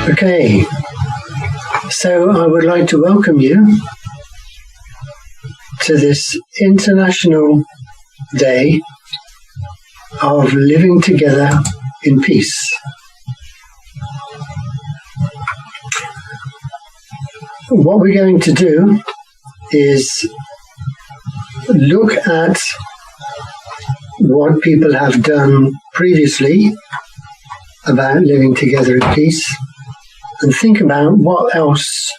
Okay, so I would like to welcome you to this International Day of Living Together in Peace. What we're going to do is look at what people have done previously about living together in peace and think about what else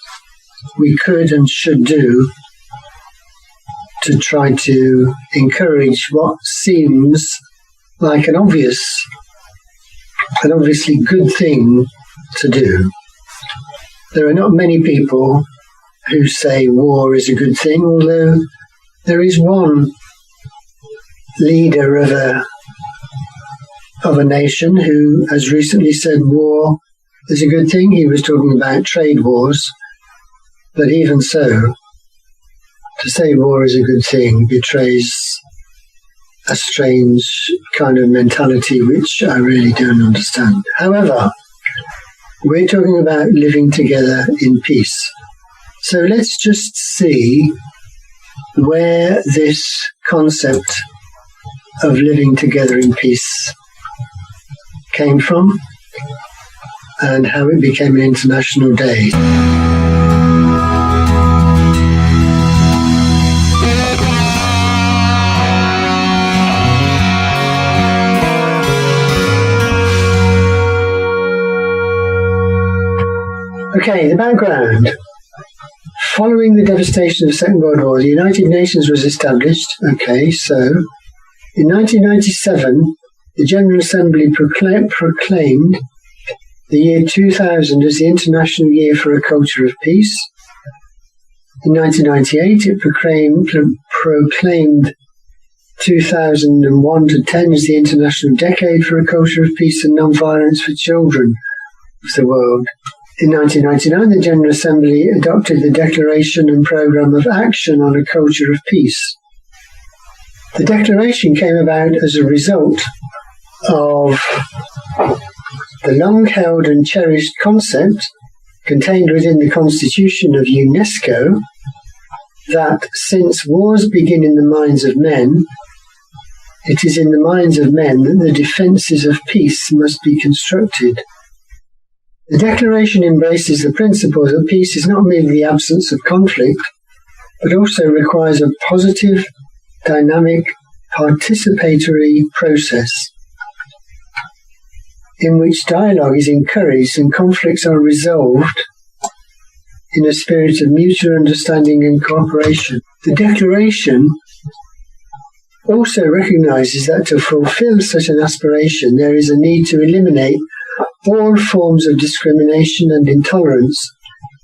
we could and should do to try to encourage what seems like an obviously good thing to do. There are not many people who say war is a good thing, although there is one leader of a nation who has recently said war is a good thing. He was talking about trade wars, but even so, to say war is a good thing betrays a strange kind of mentality which I really don't understand. However, we're talking about living together in peace. So let's just see where this concept of living together in peace came from and how it became an international day. Okay, the background. Following the devastation of the Second World War, the United Nations was established. Okay, so in 1997, the General Assembly proclaimed the year 2000 as the International Year for a Culture of Peace. In 1998, it proclaimed 2001 to 10 as the International Decade for a Culture of Peace and Non-Violence for Children of the World. In 1999, the General Assembly adopted the Declaration and Programme of Action on a Culture of Peace. The declaration came about as a result of the long-held and cherished concept contained within the Constitution of UNESCO that since wars begin in the minds of men, it is in the minds of men that the defences of peace must be constructed. The Declaration embraces the principle that peace is not merely the absence of conflict, but also requires a positive, dynamic, participatory process in which dialogue is encouraged and conflicts are resolved in a spirit of mutual understanding and cooperation. The Declaration also recognizes that to fulfill such an aspiration, there is a need to eliminate all forms of discrimination and intolerance,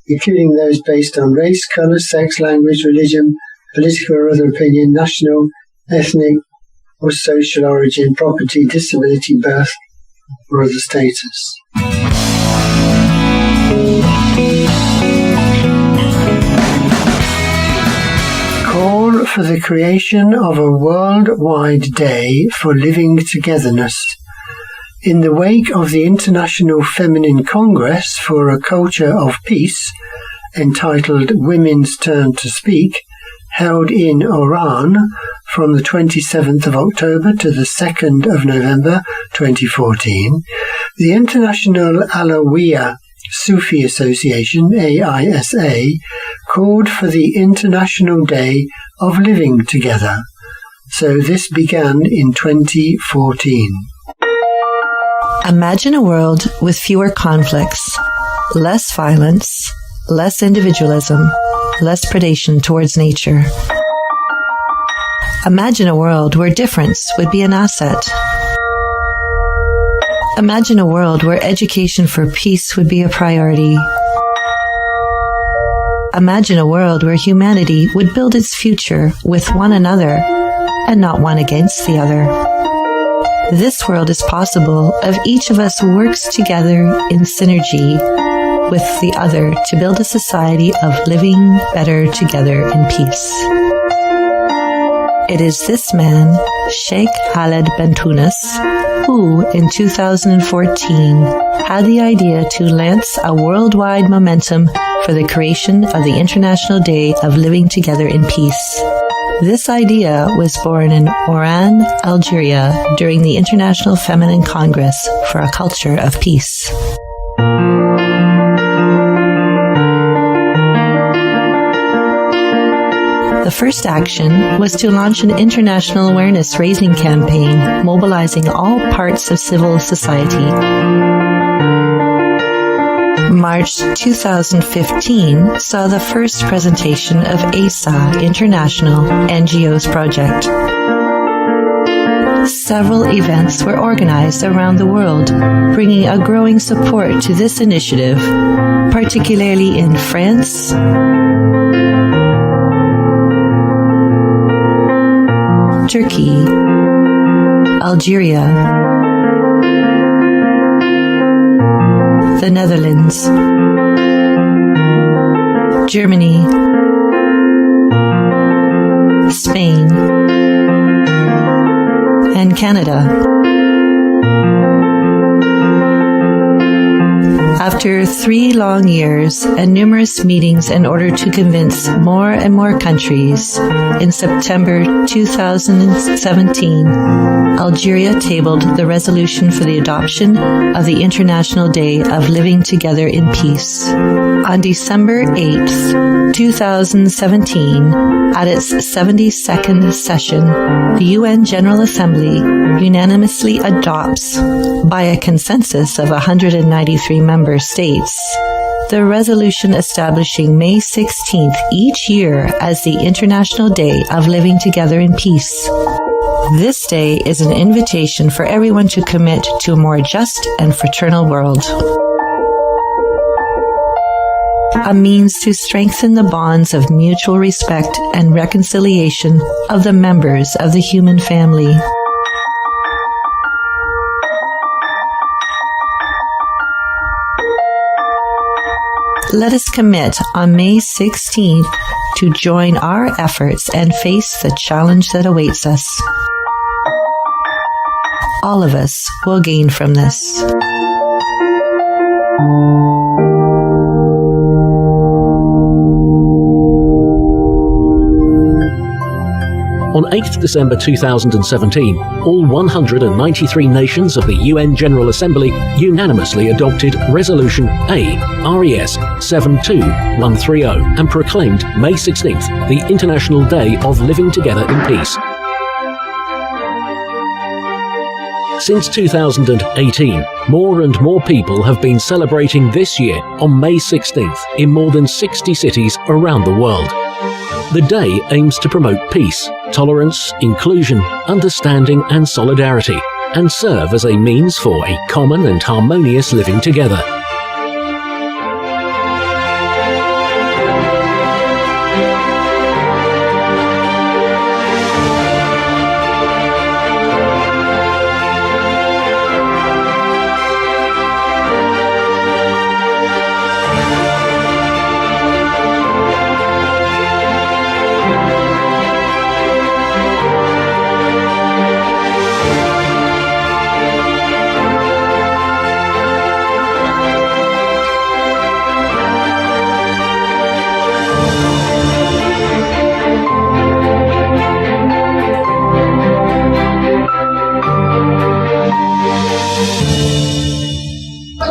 including those based on race, colour, sex, language, religion, political or other opinion, national, ethnic or social origin, property, disability, birth, or other status. Call for the creation of a worldwide day for living togetherness. In the wake of the International Feminine Congress for a Culture of Peace, entitled Women's Turn to Speak, held in Oran from the 27th of October to the 2nd of November 2014, the International Alawiya Sufi Association, AISA, called for the International Day of Living Together. So this began in 2014. Imagine a world with fewer conflicts, less violence, less individualism, less predation towards nature. Imagine a world where difference would be an asset. Imagine a world where education for peace would be a priority. Imagine a world where humanity would build its future with one another and not one against the other. This world is possible if each of us works together in synergy with the other to build a society of living better together in peace. It is this man, Sheikh Khaled Bentounis, who, in 2014, had the idea to lance a worldwide momentum for the creation of the International Day of Living Together in Peace. This idea was born in Oran, Algeria, during the International Feminine Congress for a Culture of Peace. The first action was to launch an international awareness-raising campaign, mobilizing all parts of civil society. March 2015 saw the first presentation of ASA International NGOs project. Several events were organized around the world, bringing a growing support to this initiative, particularly in France, Turkey, Algeria, the Netherlands, Germany, Spain, and Canada. After 3 long years and numerous meetings in order to convince more and more countries, in September 2017, Algeria tabled the resolution for the adoption of the International Day of Living Together in Peace. On December 8th, 2017, at its 72nd session, the UN General Assembly unanimously adopts, by a consensus of 193 member states, the resolution establishing May 16th each year as the International Day of Living Together in Peace. This day is an invitation for everyone to commit to a more just and fraternal world. A means to strengthen the bonds of mutual respect and reconciliation of the members of the human family. Let us commit on May 16th to join our efforts and face the challenge that awaits us. All of us will gain from this. On 8th December 2017, all 193 nations of the UN General Assembly unanimously adopted Resolution A, RES 72130 and proclaimed May 16th the International Day of Living Together in Peace. Since 2018, more and more people have been celebrating this year on May 16th in more than 60 cities around the world. The day aims to promote peace, tolerance, inclusion, understanding and solidarity, and serve as a means for a common and harmonious living together.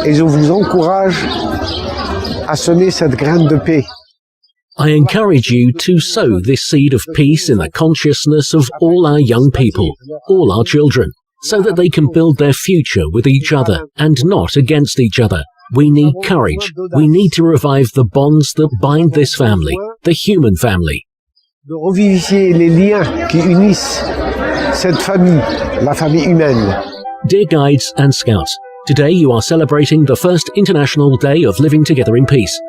Et je vous encourage à semer cette graine de paix. I encourage you to sow this seed of peace in the consciousness of all our young people, all our children, so that they can build their future with each other and not against each other. We need courage. We need to revive the bonds that bind this family, the human family. De revivifier les liens qui unissent cette famille, la famille humaine. Dear guides and scouts, today you are celebrating the first International Day of Living Together in Peace.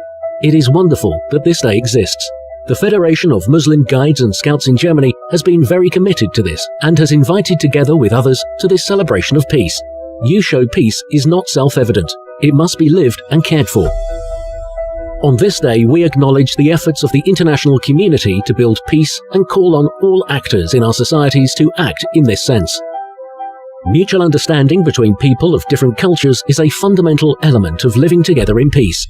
It is wonderful that this day exists. The Federation of Muslim Guides and Scouts in Germany has been very committed to this and has invited together with others to this celebration of peace. You show peace is not self-evident. It must be lived and cared for. On this day, we acknowledge the efforts of the international community to build peace and call on all actors in our societies to act in this sense. Mutual understanding between people of different cultures is a fundamental element of living together in peace.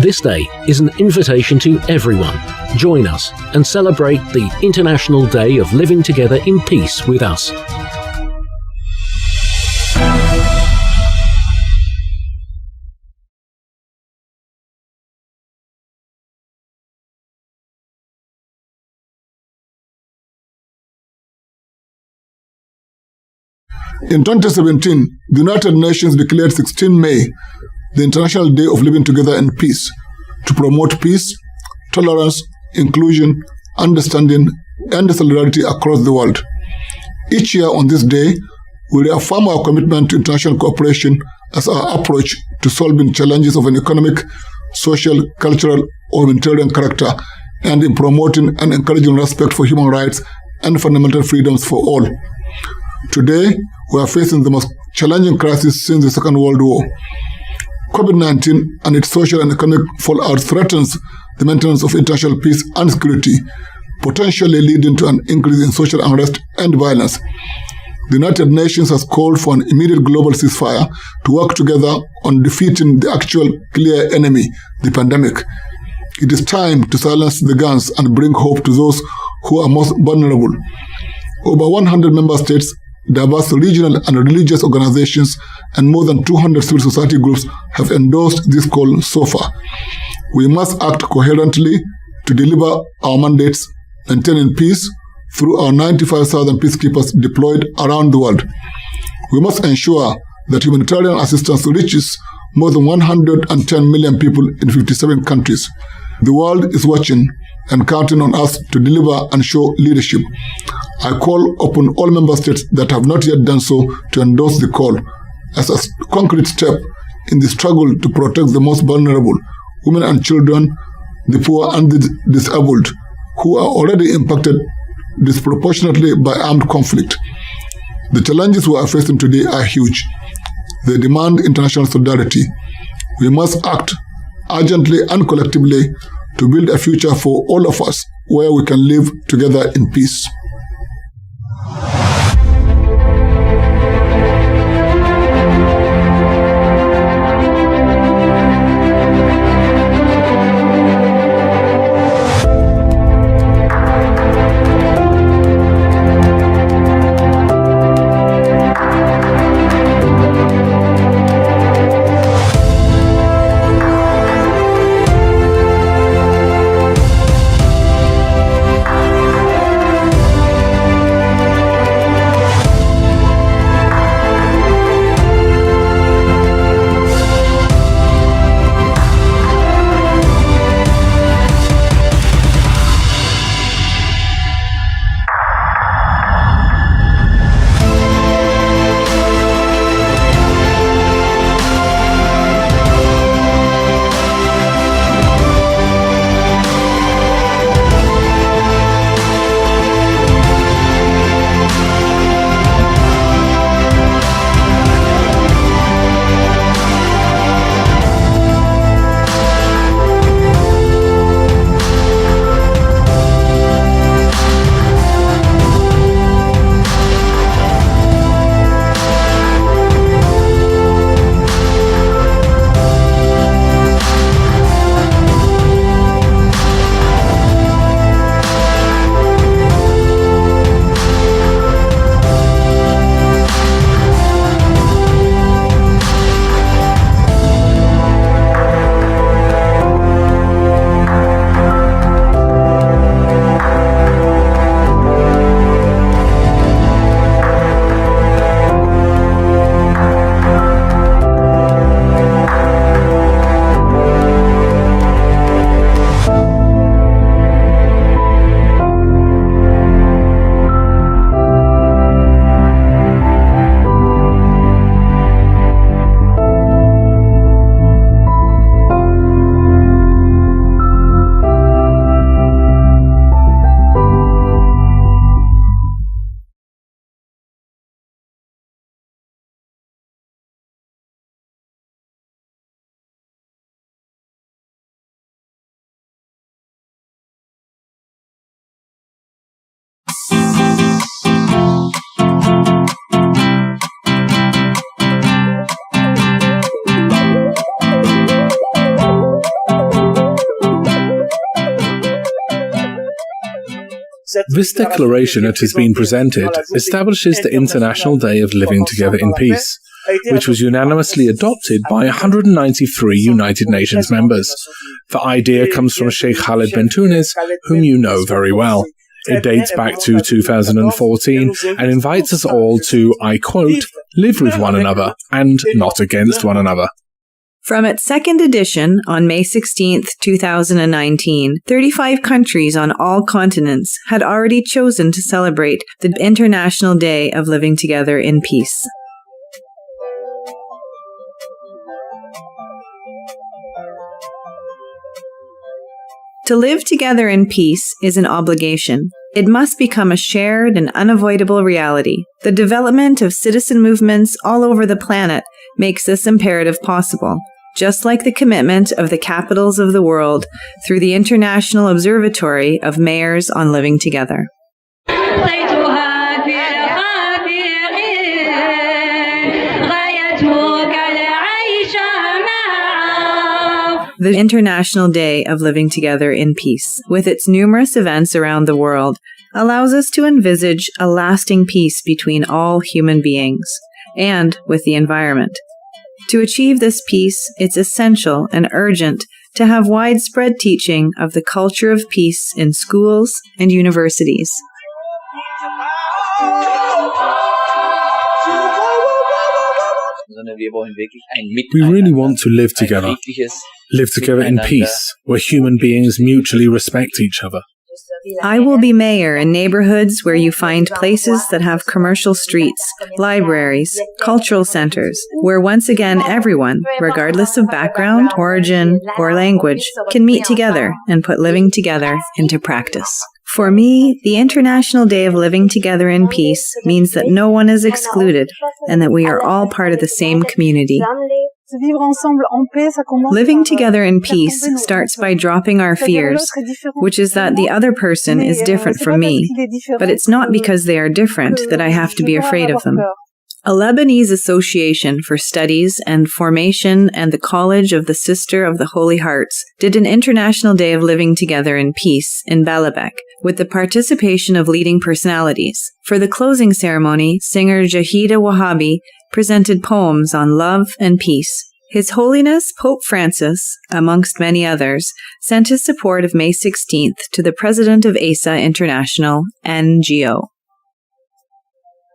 This day is an invitation to everyone. Join us and celebrate the International Day of Living Together in Peace with us. In 2017, the United Nations declared 16 May the International Day of Living Together in Peace to promote peace, tolerance, inclusion, understanding, and solidarity across the world. Each year on this day, we reaffirm our commitment to international cooperation as our approach to solving challenges of an economic, social, cultural, or humanitarian character, and in promoting and encouraging respect for human rights and fundamental freedoms for all. Today, we are facing the most challenging crisis since the Second World War. COVID-19 and its social and economic fallout threatens the maintenance of international peace and security, potentially leading to an increase in social unrest and violence. The United Nations has called for an immediate global ceasefire to work together on defeating the actual clear enemy, the pandemic. It is time to silence the guns and bring hope to those who are most vulnerable. Over 100 member states, diverse regional and religious organizations, and more than 200 civil society groups have endorsed this call so far. We must act coherently to deliver our mandates, maintaining peace through our 95,000 peacekeepers deployed around the world. We must ensure that humanitarian assistance reaches more than 110 million people in 57 countries. The world is watching and counting on us to deliver and show leadership. I call upon all member states that have not yet done so to endorse the call as a concrete step in the struggle to protect the most vulnerable, women and children, the poor and the disabled, who are already impacted disproportionately by armed conflict. The challenges we are facing today are huge. They demand international solidarity. We must act urgently and collectively to build a future for all of us where we can live together in peace. This declaration that has been presented establishes the International Day of Living Together in Peace, which was unanimously adopted by 193 United Nations members. The idea comes from Sheikh Khaled bin Tunis, whom you know very well. It dates back to 2014 and invites us all to, I quote, live with one another and not against one another. From its second edition on May 16, 2019, 35 countries on all continents had already chosen to celebrate the International Day of Living Together in Peace. To live together in peace is an obligation. It must become a shared and unavoidable reality. The development of citizen movements all over the planet makes this imperative possible, just like the commitment of the capitals of the world through the International Observatory of Mayors on Living Together. The International Day of Living Together in Peace, with its numerous events around the world, allows us to envisage a lasting peace between all human beings and with the environment. To achieve this peace, it's essential and urgent to have widespread teaching of the culture of peace in schools and universities. We really want to live together in peace, where human beings mutually respect each other. I will be mayor in neighborhoods where you find places that have commercial streets, libraries, cultural centers, where once again everyone, regardless of background, origin, or language, can meet together and put living together into practice. For me, the International Day of Living Together in Peace means that no one is excluded and that we are all part of the same community. Living together in peace starts by dropping our fears, which is that the other person is different from me, but it's not because they are different that I have to be afraid of them. A Lebanese Association for Studies and Formation and the College of the Sister of the Holy Hearts did an International Day of Living Together in Peace in Baalbek, with the participation of leading personalities. For the closing ceremony, singer Jahida Wahhabi presented poems on love and peace. His Holiness Pope Francis, amongst many others, sent his support of May 16th to the president of ASA International, NGO.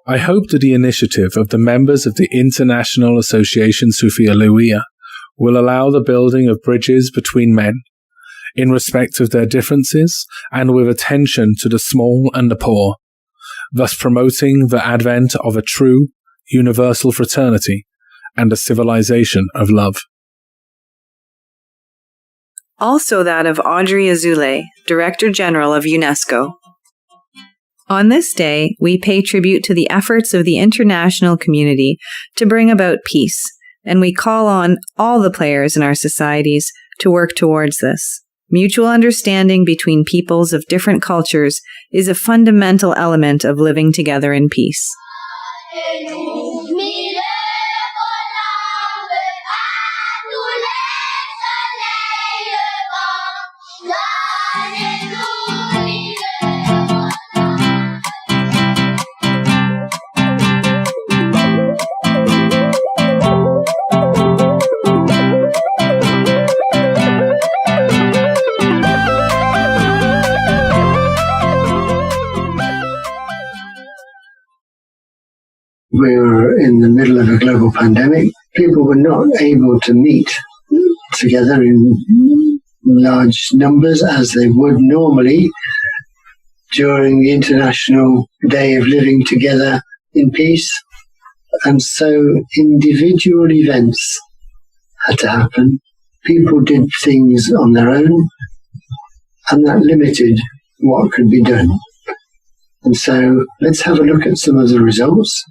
I hope that the initiative of the members of the International Association Sufi Alawiyya will allow the building of bridges between men, in respect of their differences and with attention to the small and the poor, thus promoting the advent of a true, universal fraternity and a civilization of love. Also that of Audrey Azoulay, Director General of UNESCO. On this day, we pay tribute to the efforts of the international community to bring about peace, and we call on all the players in our societies to work towards this. Mutual understanding between peoples of different cultures is a fundamental element of living together in peace. We were in the middle of a global pandemic. People were not able to meet together in large numbers as they would normally during the International Day of Living Together in Peace. And so individual events had to happen. People did things on their own, and that limited what could be done. And so let's have a look at some of the results.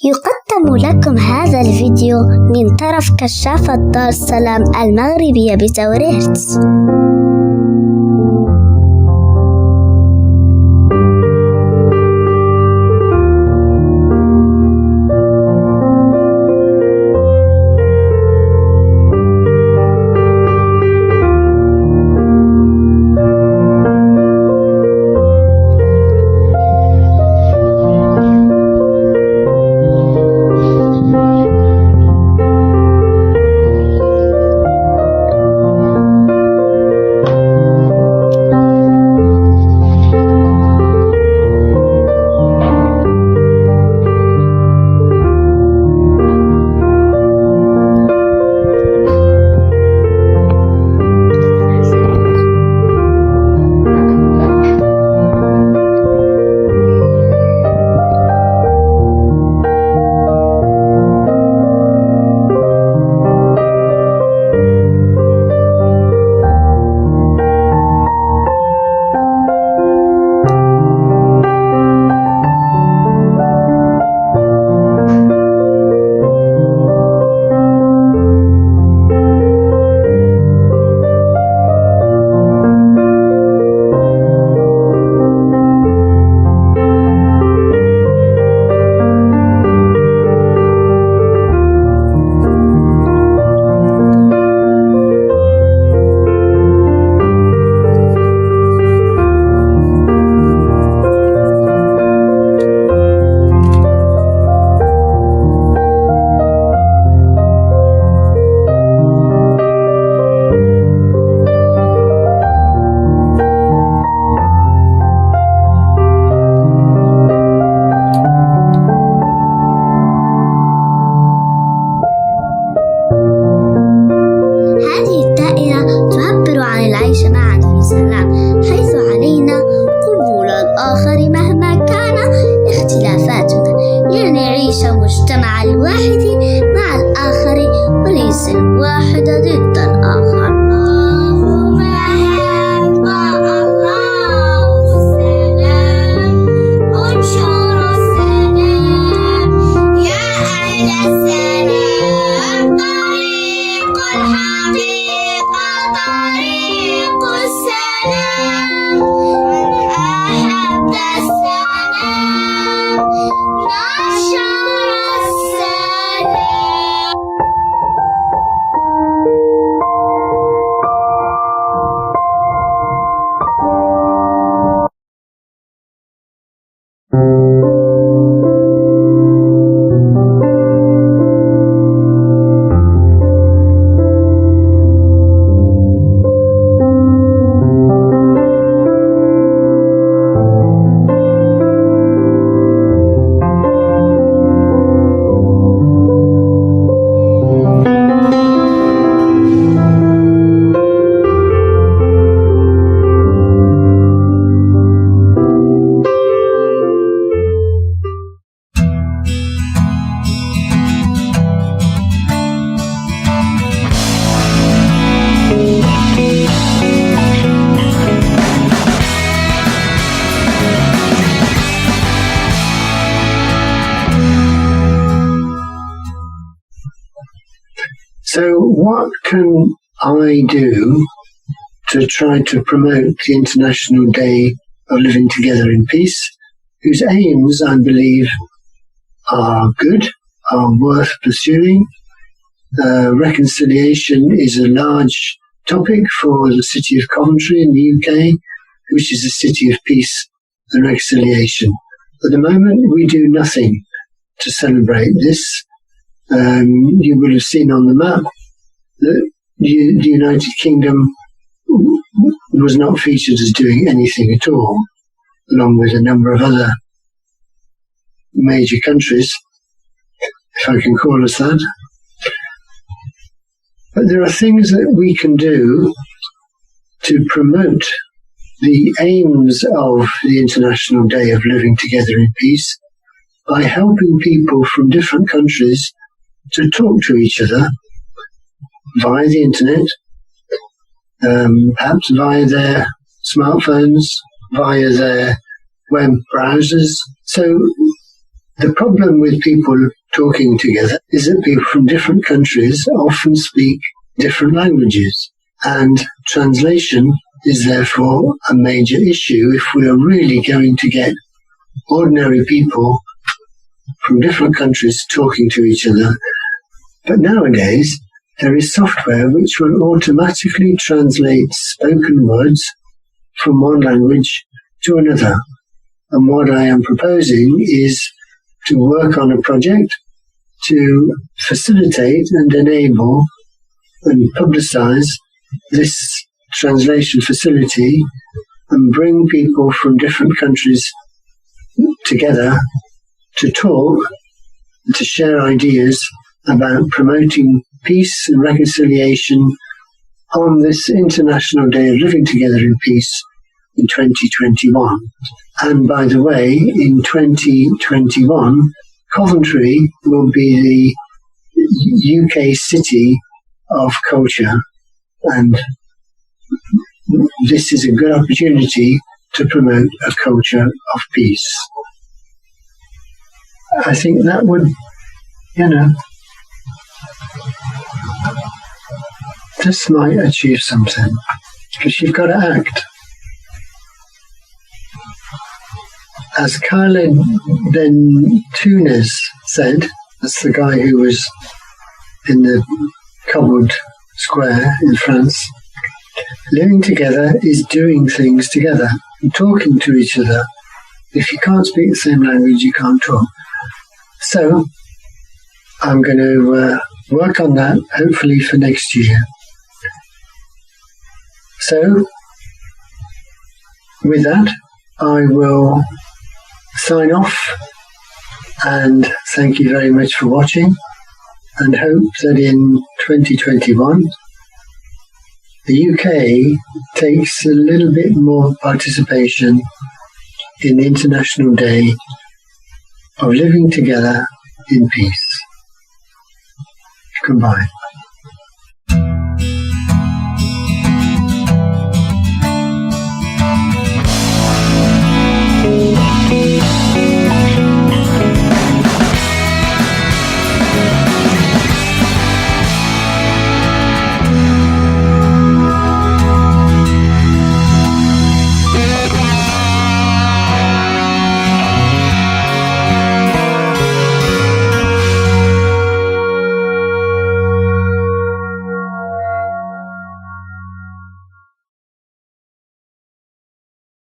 يقدم لكم هذا الفيديو من طرف كشافة دار السلام المغربية بتوريهتس. مجتمع الواحد مع الآخر وليس الواحد ضد الآخر. اللهم أكبر، الله السلام، انشر السلام يا أهل السلام. طريق الحقيقة طريق السلام، من أحب السلام نشر السلام. So what can I do to try to promote the International Day of Living Together in Peace, whose aims, I believe, are good, are worth pursuing? Reconciliation is a large topic for the city of Coventry in the UK, which is a city of peace and reconciliation. At the moment, we do nothing to celebrate this. You will have seen on the map that the United Kingdom was not featured as doing anything at all, along with a number of other major countries, if I can call us that. But there are things that we can do to promote the aims of the International Day of Living Together in Peace by helping people from different countries to talk to each other via the internet, perhaps via their smartphones, via their web browsers. So The problem with people talking together is that people from different countries often speak different languages, and translation is therefore a major issue if we are really going to get ordinary people from different countries talking to each other. But nowadays, there is software which will automatically translate spoken words from one language to another. And what I am proposing is to work on a project to facilitate and enable and publicize this translation facility and bring people from different countries together to talk and to share ideas about promoting peace and reconciliation on this International Day of Living Together in Peace in 2021. And by the way, in 2021, Coventry will be the UK city of culture, and this is a good opportunity to promote a culture of peace. I think that would, this might achieve something, because you've got to act. As Khaled Ben Tounes said, that's the guy who was in the cobbled square in France, living together is doing things together and talking to each other. If you can't speak the same language, you can't talk. So I'm going to work on that, hopefully for next year. So with that, I will sign off and thank you very much for watching, and hope that in 2021 the UK takes a little bit more participation in the International Day of Living Together in Peace. Goodbye.